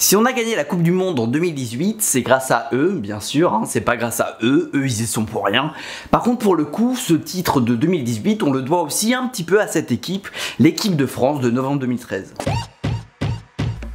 Si on a gagné la Coupe du Monde en 2018, c'est grâce à eux, bien sûr, hein, c'est pas grâce à eux ils y sont pour rien. Par contre, pour le coup, ce titre de 2018, on le doit aussi un petit peu à cette équipe, l'équipe de France de novembre 2013.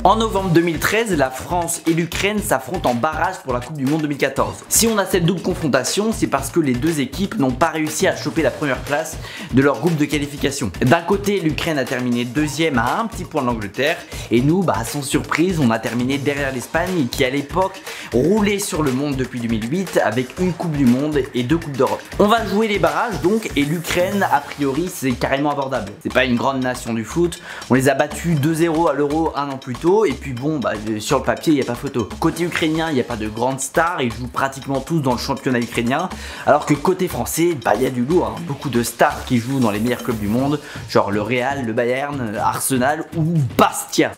En novembre 2013, la France et l'Ukraine s'affrontent en barrage pour la Coupe du Monde 2014. Si on a cette double confrontation, c'est parce que les deux équipes n'ont pas réussi à choper la première place de leur groupe de qualification. D'un côté, l'Ukraine a terminé deuxième à un petit point de l'Angleterre, et nous, sans surprise, on a terminé derrière l'Espagne qui à l'époque roulait sur le monde depuis 2008 avec une Coupe du Monde et 2 Coupes d'Europe. On va jouer les barrages donc, et l'Ukraine, a priori, c'est carrément abordable. C'est pas une grande nation du foot, on les a battus 2-0 à l'Euro un an plus tôt. Et puis bon, sur le papier, il n'y a pas photo. Côté ukrainien, il n'y a pas de grandes stars, ils jouent pratiquement tous dans le championnat ukrainien. Alors que côté français, il y a du lourd, hein. Beaucoup de stars qui jouent dans les meilleurs clubs du monde, genre le Real, le Bayern, Arsenal ou Bastia.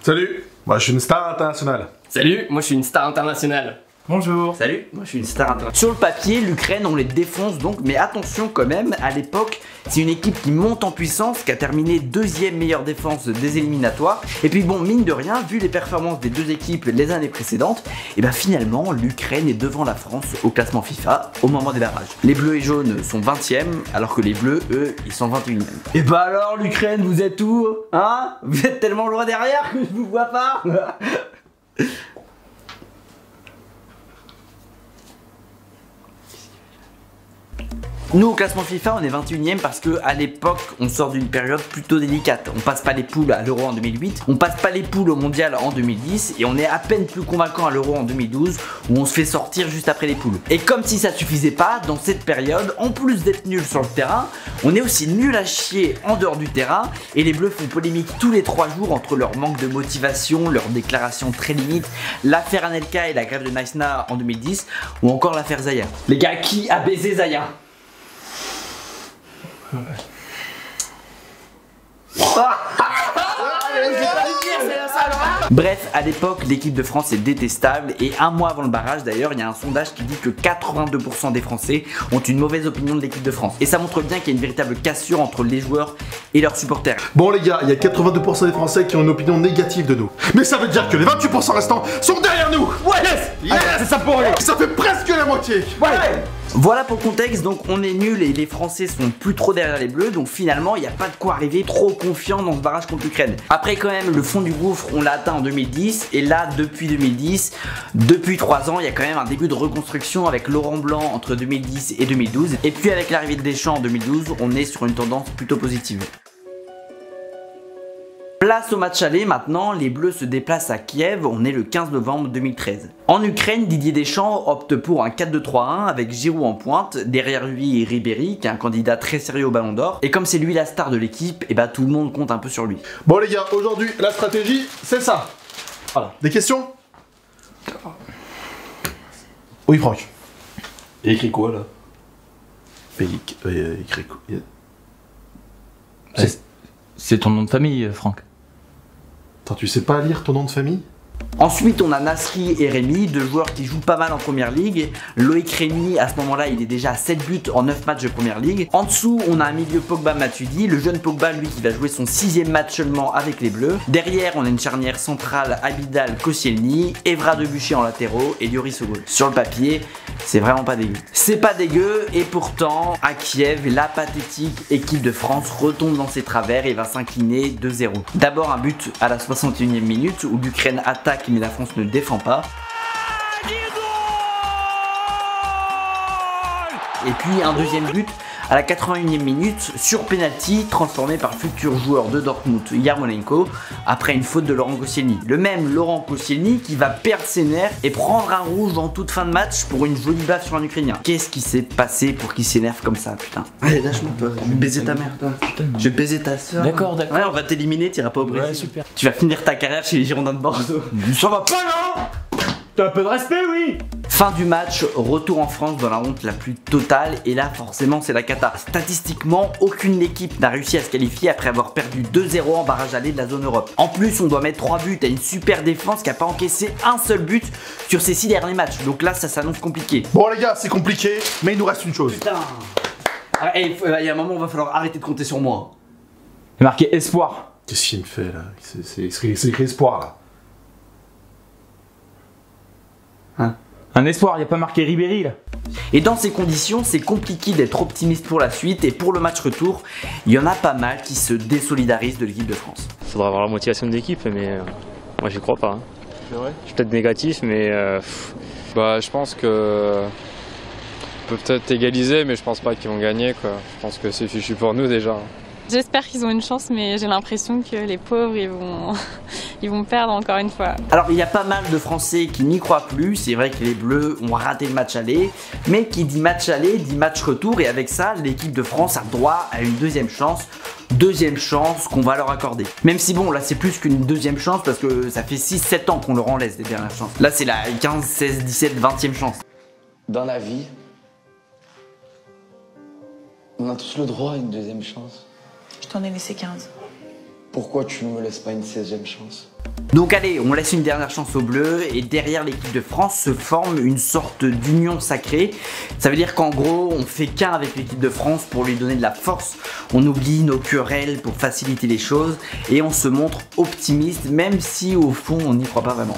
Salut, moi je suis une star internationale. Salut, moi je suis une star internationale. Bonjour. Salut, moi je suis une star internationale. Sur le papier, l'Ukraine, on les défonce donc, mais attention quand même, à l'époque, c'est une équipe qui monte en puissance, qui a terminé deuxième meilleure défense des éliminatoires. Et puis bon, mine de rien, vu les performances des deux équipes les années précédentes, et finalement, l'Ukraine est devant la France au classement FIFA au moment des barrages. Les bleus et jaunes sont 20e, alors que les bleus, eux, ils sont 21e. Et alors l'Ukraine, vous êtes où? Hein? Vous êtes tellement loin derrière que je vous vois pas. Nous au classement FIFA on est 21e parce que à l'époque on sort d'une période plutôt délicate. On passe pas les poules à l'Euro en 2008, on passe pas les poules au Mondial en 2010 et on est à peine plus convaincant à l'Euro en 2012 où on se fait sortir juste après les poules. Et comme si ça suffisait pas, dans cette période, en plus d'être nul sur le terrain, on est aussi nul à chier en dehors du terrain et les Bleus font polémique tous les 3 jours entre leur manque de motivation, leurs déclarations très limites, l'affaire Anelka et la grève de Naïsna en 2010 ou encore l'affaire Zaya. Les gars, qui a baisé Zaya? Bref, à l'époque, l'équipe de France est détestable et un mois avant le barrage d'ailleurs, il y a un sondage qui dit que 82% des Français ont une mauvaise opinion de l'équipe de France. Et ça montre bien qu'il y a une véritable cassure entre les joueurs et leurs supporters. Bon les gars, il y a 82% des Français qui ont une opinion négative de nous. Mais ça veut dire que les 28% restants sont derrière nous. Ouais, yes, c'est ça pour eux. Ça fait presque la moitié. Ouais. Voilà pour le contexte, donc on est nul et les Français sont plus trop derrière les Bleus, donc finalement il n'y a pas de quoi arriver trop confiant dans ce barrage contre l'Ukraine. Après quand même le fond du gouffre on l'a atteint en 2010 et là depuis 2010, depuis 3 ans il y a quand même un début de reconstruction avec Laurent Blanc entre 2010 et 2012 et puis avec l'arrivée de Deschamps en 2012 on est sur une tendance plutôt positive. Place au match aller maintenant, les Bleus se déplacent à Kiev, on est le 15 novembre 2013. En Ukraine, Didier Deschamps opte pour un 4-2-3-1 avec Giroud en pointe, derrière lui Ribéry qui est un candidat très sérieux au Ballon d'Or. Et comme c'est lui la star de l'équipe, tout le monde compte un peu sur lui. Bon les gars, aujourd'hui la stratégie c'est ça. Voilà. Des questions? Oui Franck. Et écrit quoi là? Écrit quoi? C'est ton nom de famille, Franck. Attends, tu sais pas lire ton nom de famille? Ensuite on a Nasri et Rémi, deux joueurs qui jouent pas mal en première ligue. Loïc Rémy à ce moment là il est déjà à 7 buts en 9 matchs de première ligue. En dessous on a un milieu Pogba Matuidi, le jeune Pogba lui qui va jouer son 6e match seulement avec les Bleus. Derrière on a une charnière centrale Abidal Koscielny, Evra Debuchy en latéraux et Lloris au goal. Sur le papier c'est vraiment pas dégueu. C'est pas dégueu et pourtant à Kiev la pathétique équipe de France retombe dans ses travers et va s'incliner 2-0. D'abord un but à la 61e minute où l'Ukraine attaque mais la France ne défend pas. Et puis un deuxième but à la 81e minute sur penalty transformé par le futur joueur de Dortmund Yarmolenko après une faute de Laurent Koscielny. Le même Laurent Koscielny qui va perdre ses nerfs et prendre un rouge en toute fin de match pour une jolie baffe sur un Ukrainien. Qu'est-ce qui s'est passé pour qu'il s'énerve comme ça, putain? Allez, lâche-moi pas, je vais baiser ta mère. Je vais baiser ta soeur. D'accord. Ouais, on va t'éliminer, t'iras pas au Brésil. Ouais, super. Tu vas finir ta carrière chez les Girondins de Bordeaux. Ça va pas non? T'as un peu de respect, oui. Fin du match, retour en France dans la honte la plus totale et là forcément c'est la cata. Statistiquement, aucune équipe n'a réussi à se qualifier après avoir perdu 2-0 en barrage aller de la zone Europe. En plus on doit mettre 3 buts à une super défense qui a pas encaissé un seul but sur ses 6 derniers matchs. Donc là ça s'annonce compliqué. Bon les gars, c'est compliqué, mais il nous reste une chose. Putain. Il y a un moment où il va falloir arrêter de compter sur moi. C'est marqué espoir. Qu'est-ce qu'il me fait là? C'est écrit espoir là. Un espoir, il a pas marqué Ribéry là. Et dans ces conditions, c'est compliqué d'être optimiste pour la suite et pour le match retour, il y en a pas mal qui se désolidarisent de l'équipe de France. Il faudra avoir la motivation de l'équipe, mais moi j'y crois pas. Hein. C'est vrai. Je suis peut-être négatif, mais Je pense que on peut peut-être égaliser, mais je pense pas qu'ils vont gagner, quoi. Je pense que c'est fichu pour nous déjà. J'espère qu'ils ont une chance, mais j'ai l'impression que les pauvres, ils vont perdre encore une fois. Alors il y a pas mal de Français qui n'y croient plus, c'est vrai que les Bleus ont raté le match aller, mais qui dit match aller dit match retour, et avec ça, l'équipe de France a droit à une deuxième chance qu'on va leur accorder. Même si bon, là c'est plus qu'une deuxième chance parce que ça fait 6-7 ans qu'on leur en laisse des dernières chances. Là c'est la 15, 16, 17, 20e chance. Dans la vie, on a tous le droit à une deuxième chance. Je t'en ai laissé 15. Pourquoi tu ne me laisses pas une 16e chance? Donc allez, on laisse une dernière chance aux Bleus et derrière l'équipe de France se forme une sorte d'union sacrée. Ça veut dire qu'en gros, on fait qu'un avec l'équipe de France pour lui donner de la force. On oublie nos querelles pour faciliter les choses et on se montre optimiste même si au fond on n'y croit pas vraiment.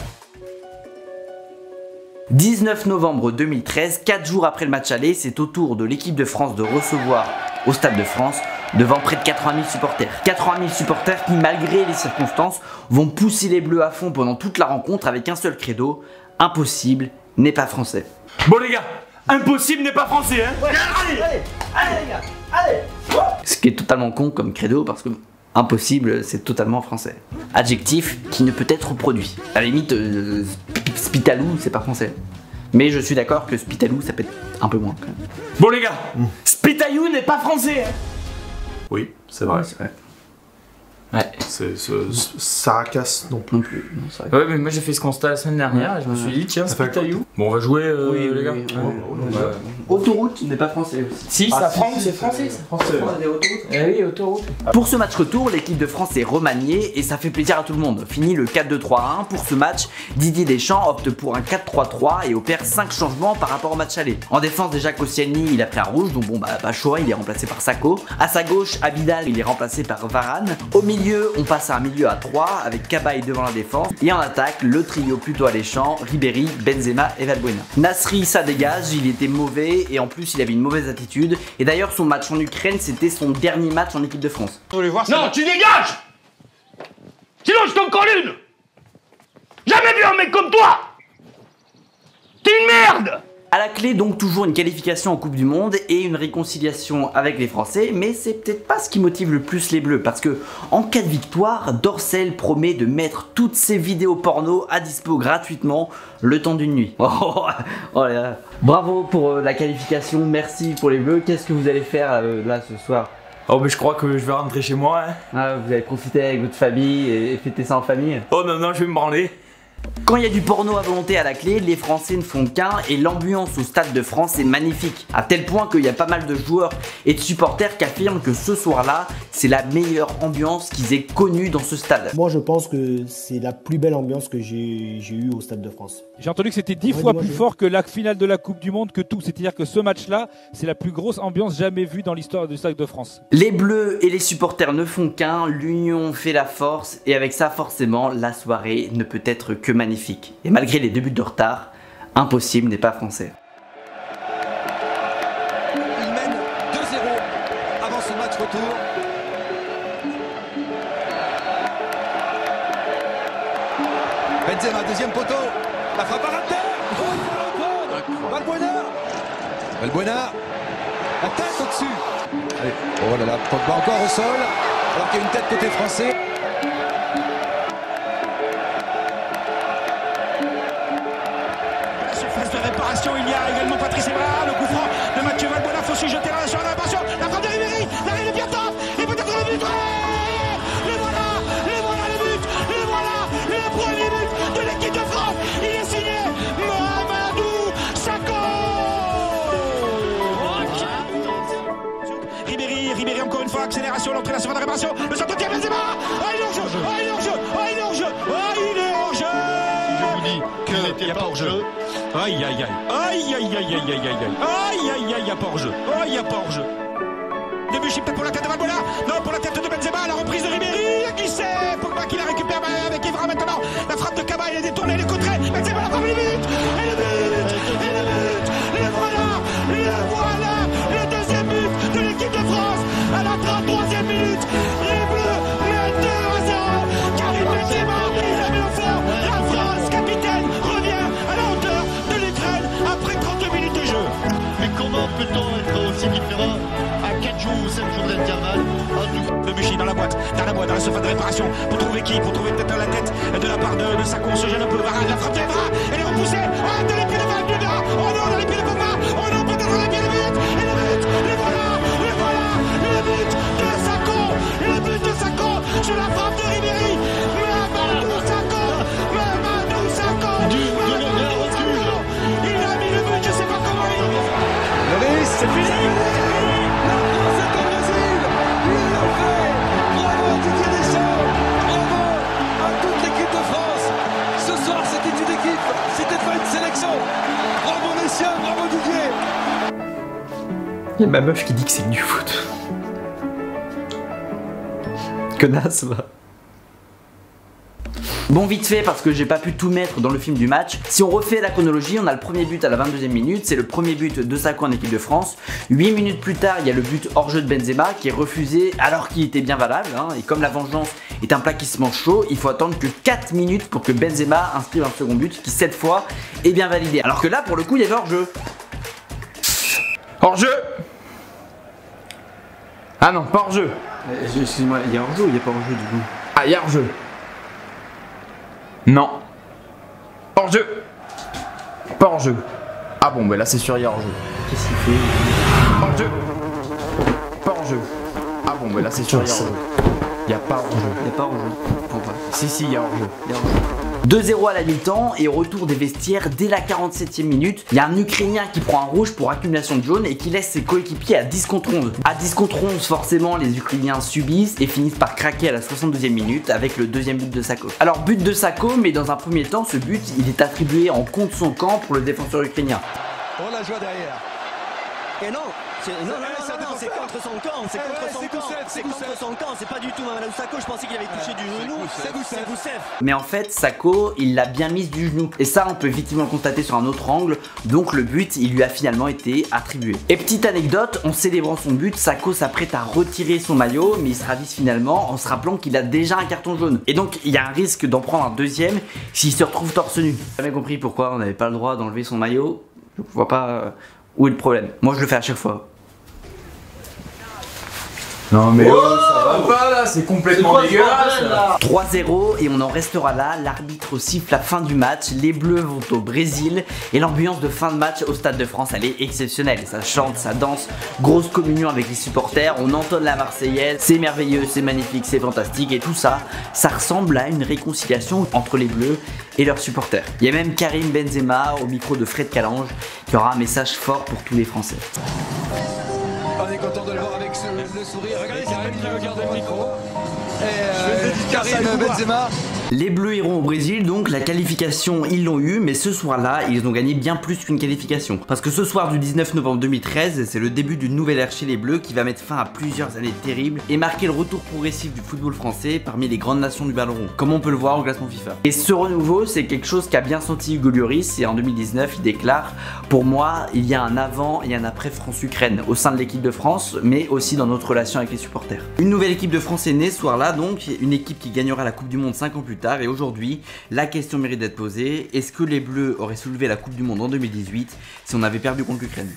19 novembre 2013, 4 jours après le match aller, c'est au tour de l'équipe de France de recevoir au Stade de France devant près de 80 000 supporters. 80 000 supporters qui, malgré les circonstances, vont pousser les Bleus à fond pendant toute la rencontre avec un seul credo: impossible n'est pas français. Bon les gars, impossible n'est pas français, hein. Ouais, allez les gars, allez. Ce qui est totalement con comme credo parce que impossible c'est totalement français. Adjectif qui ne peut être reproduit. À la limite, Spitalou c'est pas français. Mais je suis d'accord que Spitalou ça peut être un peu moins quand même. Bon les gars, Spitayou n'est pas français, hein. Oui, c'est vrai. C'est vrai. Ouais. Saracas non plus. Non plus. Non, c'est vrai. Ouais, mais moi j'ai fait ce constat la semaine dernière et je me suis dit, tiens, Spitayou. Bon, on va jouer, les gars. Autoroute n'est pas français aussi. Si, ça Franck, c'est français. Eh oui, autoroute. Pour ce match retour, l'équipe de France est remaniée et ça fait plaisir à tout le monde. Fini le 4-2-3-1. Pour ce match, Didier Deschamps opte pour un 4-3-3 et opère 5 changements par rapport au match aller. En défense, déjà Koscielny, il a pris un rouge, donc bon Bachoa, il est remplacé par Sakho. À sa gauche, Abidal, il est remplacé par Varane. Au milieu, on passe à un milieu à 3 avec Cabaye devant la défense. Et en attaque, le trio plutôt alléchant, Ribéry, Benzema et Valbuena. Nasri, ça dégage, il était mauvais et en plus il avait une mauvaise attitude. Et d'ailleurs son match en Ukraine, c'était son dernier match en équipe de France. Non, tu dégages. Sinon je t'en colle une. Jamais vu un mec comme toi. T'es une merde. À la clé donc toujours une qualification en Coupe du Monde et une réconciliation avec les Français, mais c'est peut-être pas ce qui motive le plus les Bleus parce que en cas de victoire, Dorsel promet de mettre toutes ses vidéos porno à dispo gratuitement le temps d'une nuit. Oh là là. Bravo pour la qualification, merci pour les Bleus. Qu'est-ce que vous allez faire là ce soir? Oh, mais je crois que je vais rentrer chez moi, hein. Ah, vous allez profiter avec votre famille et fêter ça en famille? Oh non, je vais me branler. Quand il y a du porno à volonté à la clé, les Français ne font qu'un et l'ambiance au Stade de France est magnifique. À tel point qu'il y a pas mal de joueurs et de supporters qui affirment que ce soir-là, c'est la meilleure ambiance qu'ils aient connue dans ce stade. Moi je pense que c'est la plus belle ambiance que j'ai eue au Stade de France. J'ai entendu que c'était 10 fois plus fort que la finale de la Coupe du Monde, que tout. C'est-à-dire que ce match-là, c'est la plus grosse ambiance jamais vue dans l'histoire du Stade de France. Les Bleus et les supporters ne font qu'un, l'union fait la force et avec ça forcément la soirée ne peut être que magnifique. Et malgré les 2 buts de retard, impossible n'est pas français. Il mène 2-0 avant ce match retour. Benzema, deuxième poteau. La frappe à la terre. Valbuena. La tête au-dessus. Oh là là, Pogba encore au sol. Alors qu'il y a une tête côté français. Surface de réparation, il y a également Patrice Evra, le coup franc de Mathieu Valbuena, faut jeter la sur la réparation, la frappe de Ribéry, l'arrêt de bientôt, et peut-être le but. Les voilà le but, les voilà le premier but de l'équipe de France. Il est signé Mamadou Sakho. Ribéry encore une fois, accélération, l'entrée, la surface de réparation, le centre de tir, Benzema. Il est hors jeu, il est hors jeu, il est hors jeu, il est hors jeu. Je vous dis qu'il n'était pas hors jeu. Aïe aïe aïe. Aïe aïe aïe aïe aïe aïe aïe. Aïe aïe aïe, il n'y a pas hors jeu. Oh, il n'y a pas hors jeu. Début peut-être pour la tête de Valbuena. Non, pour la tête de Benzema, la reprise de Ribéry, qui c'est Pogba qui la récupère avec Evra maintenant. La frappe de Cabaye, elle est détournée, elle est contrée. Benzema la frappe, le but. Et le but. la boîte dans la surface de réparation. Pour trouver qui? Pour trouver peut-être la tête de la part de Sako. On se gêne un peu. Varane, la frappe viendra. Elle est repoussée. Oh, dans les pieds de Varane. Oh non, dans les pieds de Pogba. Oh non, peut-être dans les pieds de but. Et le but. Le voilà. Le voilà. Le but de Sako. Le but de Sako sur la frappe de Ribéry. Mamadou Sako. Mamadou Sako. Il a mis le but. Je sais pas comment il a mis. Loris, c'est fini. La France est au Brésil. Il l'a fait. Bravo Didier Deschamps. Bravo à toute l'équipe de France. Ce soir, c'était une équipe. C'était pas une sélection. Bravo messieurs, bravo Didier. Il y a ma meuf qui dit que c'est que du foot. Connasse, va. Bon, vite fait, parce que j'ai pas pu tout mettre dans le film du match. Si on refait la chronologie, on a le premier but à la 22e minute, c'est le premier but de Sako en équipe de France. 8 minutes plus tard, il y a le but hors jeu de Benzema qui est refusé alors qu'il était bien valable. Et comme la vengeance est un plat qui se mange chaud, il faut attendre que 4 minutes pour que Benzema inscrive un second but qui cette fois est bien validé. Alors que là, pour le coup, il y avait hors jeu. Hors jeu. Ah non, pas hors jeu. Excuse-moi, il y a hors jeu ou il n'y a pas hors jeu du coup? Ah, il y a hors jeu. Non. Hors jeu. Pas hors jeu. Ah bon, bah là c'est sûr, il y a hors jeu. Qu'est-ce qu'il fait? Hors jeu. Pas hors jeu. Ah bon, bah là c'est sûr, il y a hors jeu. Il n'y a pas hors jeu. Il n'y a pas hors jeu. Si, il y a hors jeu. 2-0 à la mi-temps et au retour des vestiaires dès la 47e minute, il y a un Ukrainien qui prend un rouge pour accumulation de jaune et qui laisse ses coéquipiers à 10 contre 11. À 10 contre 11, forcément, les Ukrainiens subissent et finissent par craquer à la 62e minute avec le deuxième but de Sako. Alors, but de Sako, mais dans un premier temps, ce but, il est attribué en contre son camp pour le défenseur ukrainien. Oh la joie derrière. Et non, c'est contre son camp, c'est contre son camp, c'est contre son camp, c'est pas du tout Mamadou Sako, je pensais qu'il avait touché du genou, c'est Goussef. Mais en fait, Sako, il l'a bien mise du genou. Et ça, on peut effectivement le constater sur un autre angle, donc le but, il lui a finalement été attribué. Et petite anecdote, en célébrant son but, Sako s'apprête à retirer son maillot, mais il se ravise finalement en se rappelant qu'il a déjà un carton jaune. Et donc, il y a un risque d'en prendre un deuxième s'il se retrouve torse nu. J'ai jamais compris pourquoi on n'avait pas le droit d'enlever son maillot, je vois pas... où est le problème? Moi je le fais à chaque fois. Non mais ça va pas là, c'est complètement dégueulasse. 3-0 et on en restera là, l'arbitre siffle la fin du match, les Bleus vont au Brésil et l'ambiance de fin de match au Stade de France elle est exceptionnelle. Ça chante, ça danse, grosse communion avec les supporters, on entonne la Marseillaise, c'est merveilleux, c'est magnifique, c'est fantastique et tout ça, ça ressemble à une réconciliation entre les Bleus et leurs supporters. Il y a même Karim Benzema au micro de Fred Calange qui aura un message fort pour tous les Français. On est content de le voir avec le sourire. Regardez, c'est Karim qui regarde le micro. Et Karim Benzema. Les Bleus iront au Brésil, donc la qualification ils l'ont eu, mais ce soir-là ils ont gagné bien plus qu'une qualification. Parce que ce soir du 19 novembre 2013, c'est le début d'une nouvelle ère chez les Bleus qui va mettre fin à plusieurs années terribles et marquer le retour progressif du football français parmi les grandes nations du ballon rond, comme on peut le voir au classement FIFA. Et ce renouveau, c'est quelque chose qu'a bien senti Hugo Lloris et en 2019 il déclare: pour moi, il y a un avant et un après France-Ukraine au sein de l'équipe de France, mais aussi dans notre relation avec les supporters. Une nouvelle équipe de France est née ce soir-là, donc une équipe qui gagnera la Coupe du Monde 5 ans plus tard. Et aujourd'hui, la question mérite d'être posée: est-ce que les Bleus auraient soulevé la Coupe du Monde en 2018 si on avait perdu contre l'Ukraine?